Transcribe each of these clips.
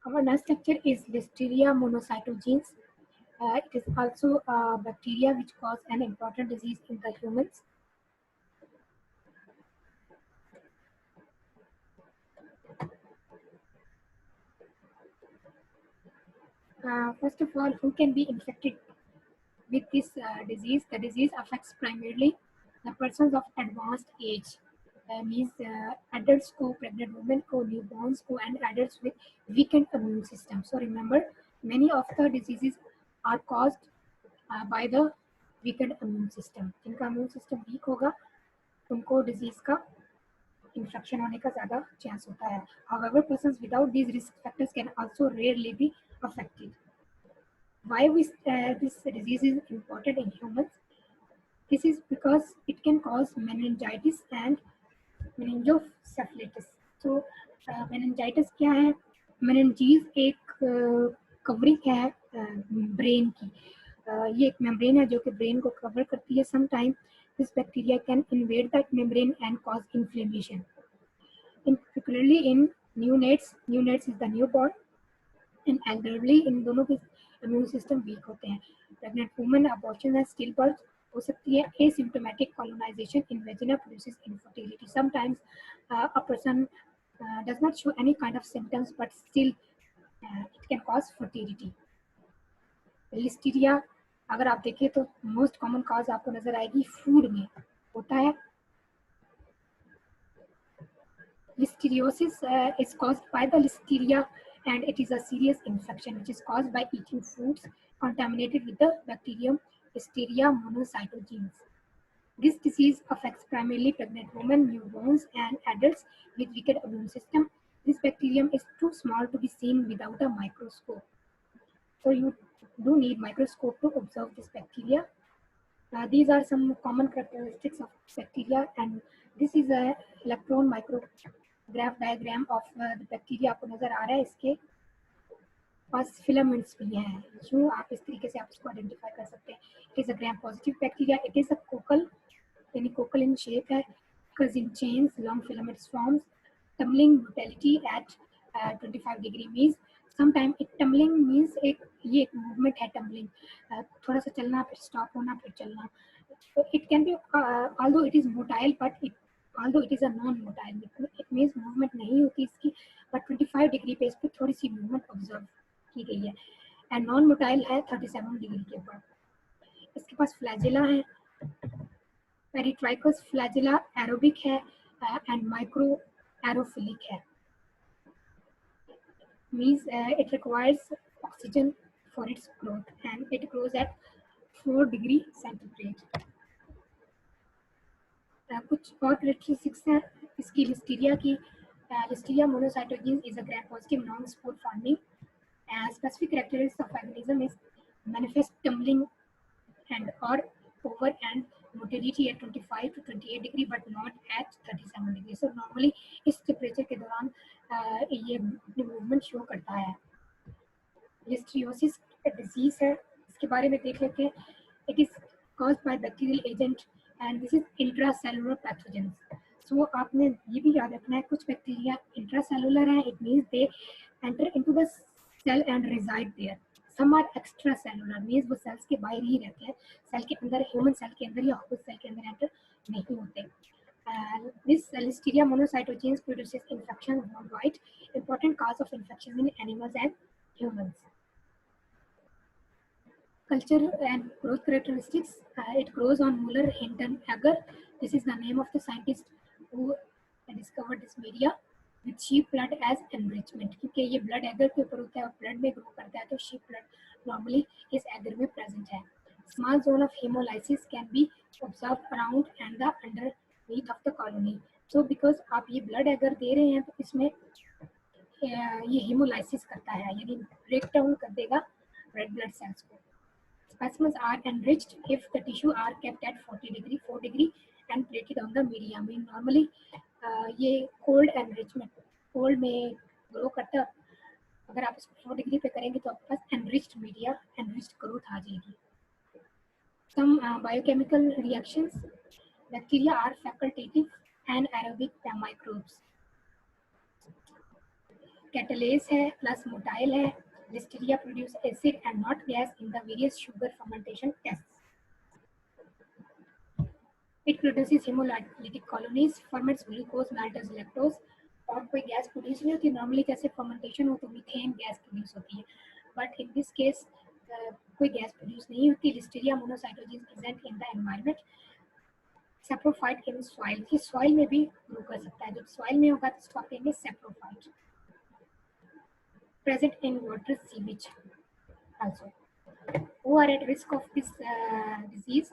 Our next lecture is Listeria monocytogenes. It is also a bacteria which cause an important disease in the humans. First of all, who can be infected with this disease? The disease affects primarily the persons of advanced age, means adults को, pregnant women को, newborns को, and adults with weakened immune system. So remember, many of the diseases are caused by the weakened immune system. जिनका immune system weak होगा, उनको disease का infection होने का ज़्यादा chance होता है. However, persons without these risk factors can also rarely be affected. Why this disease is important in humans? This is because it can cause meningitis and meningocephalitis. So, meningitis क्या है? Meninges एक covering है brain की. ये एक membrane है जो कि ब्रेन को कवर करती है. Sometimes this bacteria can invade that membrane and cause inflammation. Particularly in neonates is the newborn, and elderly, इन दोनों के immune system weak होते हैं. Pregnant women, abortion and stillbirth हो सकती है. Asymptomatic colonization in vagina produces infertility. Sometimes a person does not show any kind of symptoms, but still it can cause fertility. Listeria अगर आप देखें तो most common cause आपको नजर आएगी फूड में होता है. Listeriosis is caused by the listeria, and it is a serious infection which is caused by eating foods contaminated with the bacterium Listeria monocytogenes. This disease affects primarily pregnant women, newborns, and adults with weakened immune system. This bacterium is too small to be seen without a microscope. So you do need microscope to observe this bacteria. These are some common characteristics of bacteria, and this is a electron micrograph diagram of the bacteria. आपको नजर आ रहा है इसके पास filaments भी हैं. यूँ आप इस तरीके से आप इसको identify कर सकते हैं. It is a gram-positive bacteria. It is a cocal, यानी cocal in shape है. Occurs in chains, long filaments forms. Tumbling motility at 25 degree means sometimes it tumbling means ये एक movement है tumbling. थोड़ा सा चलना फिर stop होना फिर चलना. So it can be although it is motile, but although it is a non-motile, it means movement नहीं होती इसकी, but 25 degree पे इस पे थोड़ी सी movement observe की गई है. And non-motile है 37 degree के ऊपर. इसके पास flagella है. Peritrichous flagella aerobic है and micro aerophilic है. Means it requires oxygen for its growth, and it grows at 4 degree centigrade. कुछ और characteristics हैं इसकी listeria की. Listeria monocytogenes is a gram-positive non-spore forming. Specific characteristics of organism is manifest tumbling and or over and motility at 25 to 28 degree, but not at 37 degree. So normally इस temperature के दौरान ये movement show करता है. Listeriosis disease है, इसके बारे में देख लेते हैं. It is caused by bacterial agent and this is intracellular pathogens. So आपने ये भी याद रखना है, कुछ बैक्टीरिया intracellular हैं, it means they enter into the cell and reside there. Some are extracellular, means वो cells के बाहर ही रहते हैं, cell के अंदर, human cell के अंदर या host cell के अंदर enter नहीं होते. This Listeria monocytogenes produces infection worldwide. Important cause of infection in animals and humans. Culture and growth characteristics. It grows on Muller-Hinton agar. This is the name of the scientist who discovered this media with sheep blood as enrichment. क्योंकि ये blood agar के ऊपर होता है और blood में grow करता है, तो sheep blood normally इस agar में present है. Small zone of hemolysis can be observed around and the underneath of the colony. So because आप ये blood agar दे रहे हैं, तो इसमें ये hemolysis करता है, यानी break down कर देगा red blood cells को. Specimens are enriched if the tissue are kept at 4 degree and plated on the media. I mean normally ये cold enrichment, cold में grow करता है. अगर आप इसको 4 degree पे करेंगे तो आपके पास enriched media, enriched growth आ जाएगी. Some biochemical reactions. Bacteria are facultative and aerobic microbes. कैटलेस है प्लस मोटाइल है. Listeria produce acid and not gas in the various sugar fermentation tests. It produces hemolytic colonies, ferments glucose, maltose, lactose. और कोई gas produce नहीं होती. Normally जैसे fermentation हो तो methane gas produce होती है, बट इन दिस केस कोई गैस प्रोड्यूस नहीं होती. Listeria मोनोसाइटोजेंस present in the environment. Saprophyte in soil. ये सॉइल में भी ग्रो कर सकता है. जब सॉइल में होगा तो इसको आप कहेंगे saprophyte. Present in water sewage also. Who are at risk of this disease?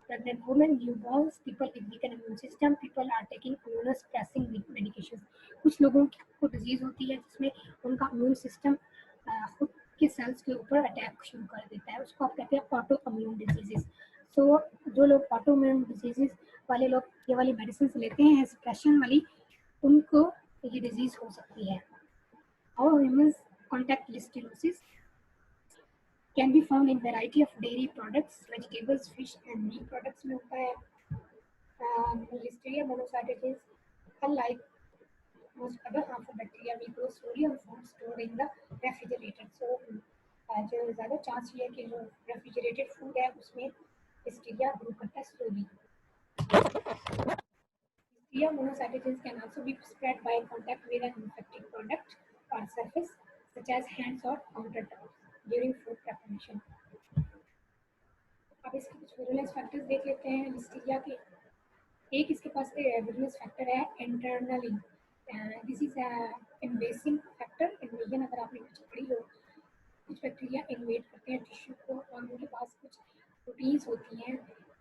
Pregnant women, newborns, people with weakened immune system, people are taking immunosuppressing medications. कुछ लोगों को डिजीज होती है जिसमें उनका इम्यून सिस्टम खुद के सेल्स के ऊपर अटैक शुरू कर देता है. उसको आप कहते हैं ऑटो इम्यून डिजीजेस. सो जो लोग ऑटो इम्यून डिजीजेस वाले लोग ये वाली मेडिसिन लेते हैं सप्रेशन वाली, उनको ये डिजीज हो सकती है. और human contact listeriosis can be found in variety of dairy products, vegetables, fish and meat products में होता है. Listeria monocytogenes, unlike most other harmful bacteria, will grow slowly on food stored in the refrigerator. So जो ज़्यादा chance ये है कि जो refrigerated food है उसमें लिस्टीरिया ग्रो करता है slowly. Listeria monocytogenes can also be spread by contact with an infected product or surface, such as hands or countertops during food preparation. अब इसके कुछ विरुलेंस फैक्टर्स देख लेते हैं लिस्टीरिया के. एक इसके पास विरुलेंस फैक्टर है internally. This is invasive factor. Invasion अगर आपने कुछ पढ़ी हो, कुछ बैक्टीरिया इन्वेड करते हैं टिश्यू को और उनके पास कुछ प्रोटीन्स होती हैं.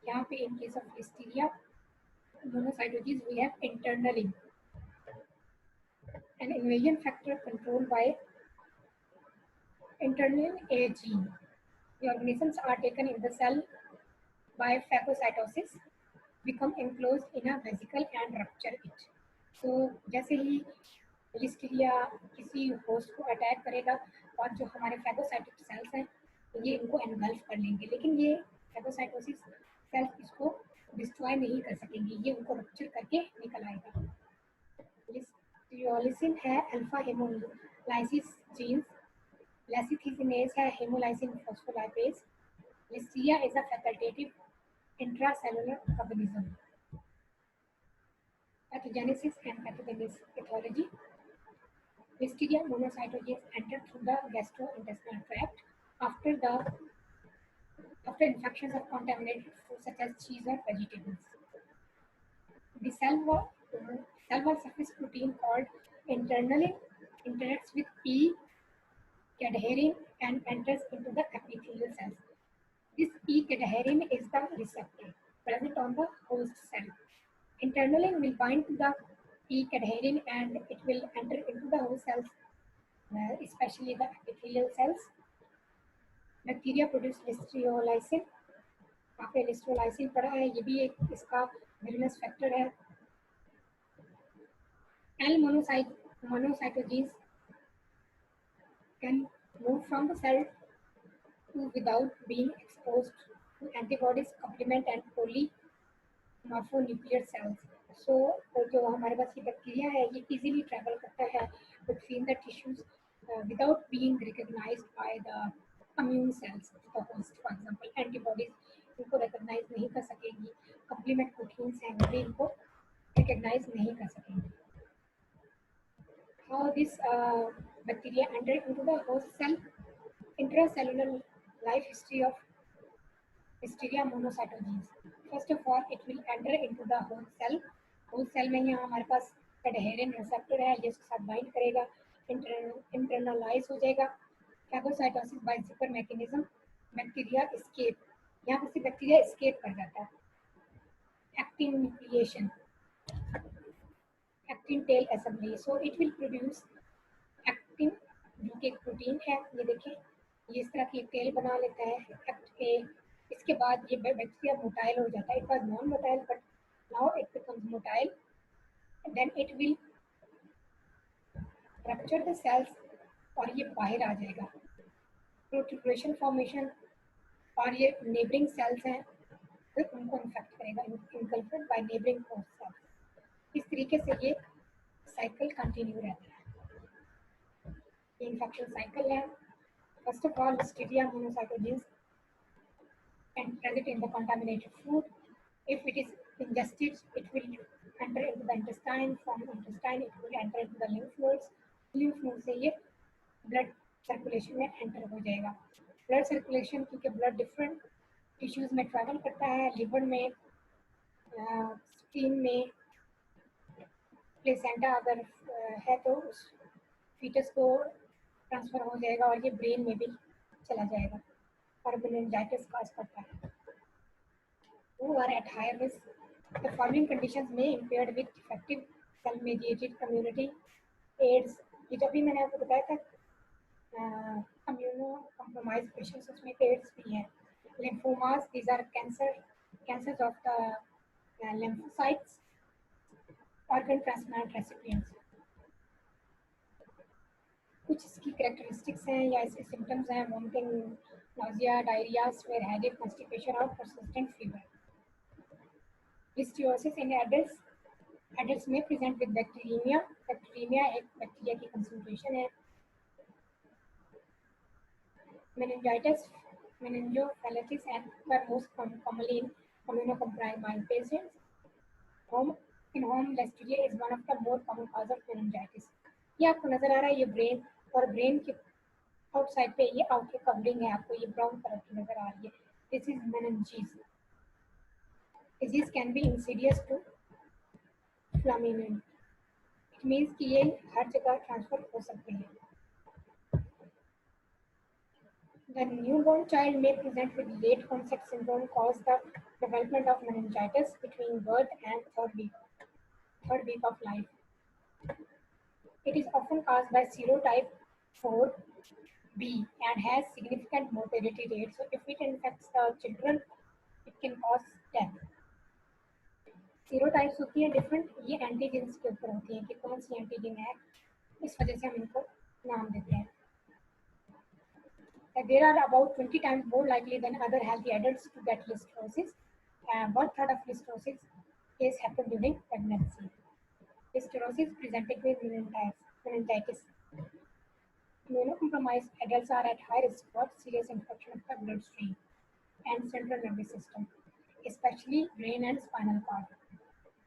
यहाँ पे in case of Listeria monocytogenes we have internally. An invasion factor controlled by internal A gene. The organisms are taken in the cell by phagocytosis, become enclosed in a vesicle and rupture it. So जैसे ही Listeria किसी host को attack करेगा और जो हमारे phagocytic cells हैं ये इनको एनगल्फ कर लेंगे, लेकिन ये फैगोसाइटोसिस सेल्स इसको डिस्ट्रॉय नहीं कर सकेंगे, ये उनको रप्चर करके निकल आएगा. लिस्टियोलिसिन है अल्फा हेमोलाइसिस जीन्स. लेसिथिसिनेज है haemolysin phospholipase. Listeria is a facultative intracellular organism. Pathogenesis and pathology. Listeria monocytogenes enter through the gastrointestinal tract after infections of contaminated food such as cheese or vegetables. The cell wall surface protein called internally interacts with E. cadherin and enters into the epithelial cells. This E. cadherin is the receptor present on the host cell. Internally will bind to the E. cadherin and it will enter into the host cells, especially the epithelial cells. Bacteria produce listeriolysin. आपने लिस्टरोलाइसिन पढ़ा है, ये भी एक इसका virulence factor है. L monocytogenes can move from the cell to without being exposed to antibodies, complement and polymorphonuclear cells. So जो हमारे पास ये बैक्टीरिया है ये इजीली ट्रैवल करता है between the tissues without being recognized by the immune cells of the host. For example, antibodies इनको recognize नहीं कर सकेंगी, complement proteins हैं वो भी इनको recognize नहीं कर सकेंगी. How this bacteria enter into the host cell? Intracellular life history of Listeria monocytogenes. First of all, it will enter into the host cell. Host cell में यहाँ हमारे पास cadherin receptor है, ये इसके साथ bind करेगा, internalize हो जाएगा. Phagocytosis by zipper mechanism, bacteria escape. यहाँ पर से bacteria escape कर जाता है. Actin nucleation, actin tail assembly. So it will produce actin, जो कि एक प्रोटीन है. ये देखें, ये इस तरह की एक टेल बना लेता है. इसके बाद ये बैक्टीरिया मोटाइल हो जाता है. It was non motile but now it becomes motile. Then it will rupture the cells और ये बाहर आ जाएगा. प्रोटुबरेशन फॉर्मेशन और ये नेबरिंग सेल्स हैं फिर उनको इन्फेक्ट करेगा, इनकल्फेड बाय नेबरिंग होस्ट सेल्स. इस तरीके से ये साइकिल कंटिन्यू रहता है. ये इन्फेक्शन साइकिल है. First of all, Listeria मोनोसाइटोजेंस can present in the contaminated food. If it is ingested, it will enter into the intestine. From intestine, it will enter into the lymph nodes. Lymph node से ये blood circulation में enter हो जाएगा. Blood circulation क्योंकि blood different tissues में travel करता है, liver में, spleen में, प्लेसेंटा अगर है तो उस फीटस को ट्रांसफर हो जाएगा और ये ब्रेन में भी चला जाएगा और मेनिंजाइटिस कॉज करता है. Who are at higher risk? The following conditions may impaired with defective cell-mediated community AIDS. ये जब भी मैंने आपको बताया था इम्यूनो कॉम्प्रोमाइज पेशेंट्स उसमें एड्स भी हैं. Lymphomas, these are cancers of the lymphocytes. Organ transplant recipients. कुछ इसकी कैरेक्टरिस्टिक्स हैं या इसके सिम्टम्स हैं. Vomiting, nausea, diarrhoea, severe headache, constipation और persistent fever. Listeriosis in adults. Adults may present with bacteremia. Bacteremia एक बैक्टीरिया की कंसंट्रेशन है. Meningitis, meningophilitis and most commonly in immunocompromised patients. In home listeria is one of the more common cause of meningitis. ये आपको नजर आ रहा है, ये brain और ब्रेन के आउटसाइड पे ये आउटर कवरिंग है, आपको ये ब्राउन कलर की नजर आ रही है. This is meninges. Disease can be insidious to fulminant. It means कि ये हर जगह ट्रांसफर हो सकते हैं. The newborn child may present with late onset syndrome cause the development of meningitis between birth and third week of life. It is often caused by serotype 4b and has significant mortality rate. So if it infects the children, it can cause death. सीरोटाइप्स होती है different, ये antigens के ऊपर होती है कि कौन सी antigen है, इस वजह से हम इनको नाम देते हैं. There are about 20 times more likely than other healthy adults to get listeriosis. 1/3 of listeriosis cases happen during pregnancy. Listeriosis presenting with meningitis. Immunocompromised adults are at high risk for serious infection of the bloodstream and central nervous system, especially brain and spinal cord.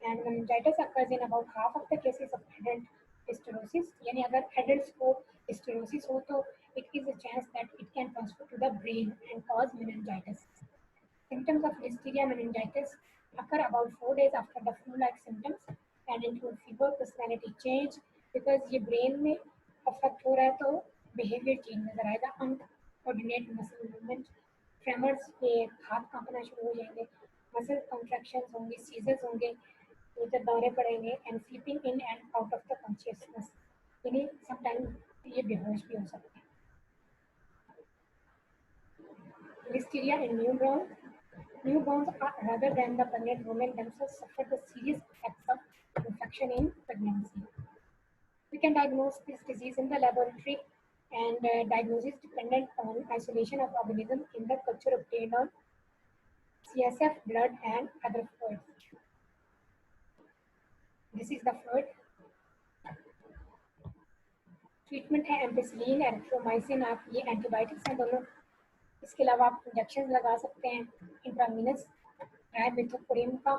And meningitis occurs in about half of the cases of adult listeriosis. यानी अगर adults को listeriosis हो तो it is a chance that it can transfer to the brain and cause meningitis. Symptoms of listeria meningitis occur about 4 days after the flu-like symptoms and include fever, personality change. Because ये brain में affect हो रहा है तो behavior change नजर आएगा. Uncoordinated muscle movement, tremors, ये हाथ कांपना शुरू हो जाएंगे, muscle contractions होंगे, seizures होंगे, जब दौरे पड़ेंगे, and slipping in and out of the consciousness. यानी sometimes ये बेहोश भी हो सकते हैं. Listeria in newborns. Newborns, rather than the pregnant women themselves, suffer the serious effects of infection in pregnancy. We can diagnose this disease in the laboratory, and diagnosis dependent on isolation of organism in the culture obtained on CSF, blood, and other fluids. This is the fluid. Treatment है ampicillin, erythromycin. आप ये antibiotics हैं दोनों. इसके अलावा आप injection लगा सकते हैं इंट्रावीनस ट्राइमेथोक्सोरिन का.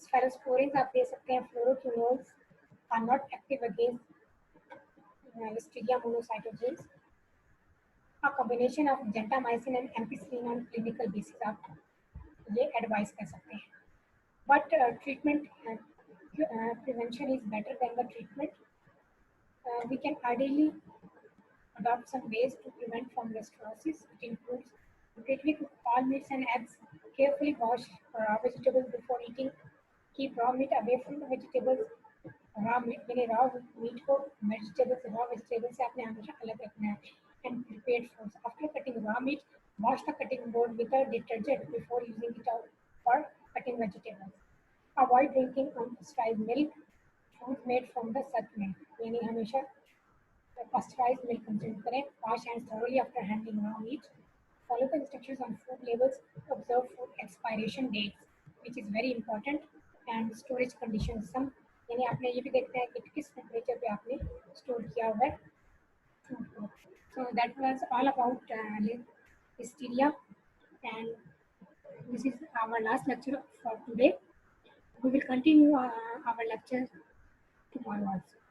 स्फेरोस्पोरिन आप दे सकते हैं. Fluoroquinolones are not active against Listeria monocytogenes. A combination of gentamicin and ampicillin on clinical basis आप ये एडवाइस कर सकते हैं. But treatment prevention is better than the treatment. We can ideally adopt some ways to prevent from listeriosis. It includes completely cook all meats and eggs, carefully wash raw vegetables before eating, keep raw meat away from the vegetables. raw meat यानी raw meat को raw vegetables से आपने हमेशा अलग रखना है. And prepared foods. After cutting raw meat, wash the cutting board with a detergent before using it for cutting vegetables. Avoid drinking unpasteurized milk, food made from the such milk. यानी हमेशा pasteurized milk consume करें. Wash hands thoroughly after handling raw meat. Follow the instructions on food labels. Observe food expiration dates, which is very important. And storage conditions. Some यानी आपने ये भी देखना है कि किस टेम्परेचर पे आपने स्टोर किया हुआ है So that was all about Listeria, and this is our last lecture for today. We will continue our lecture tomorrow also.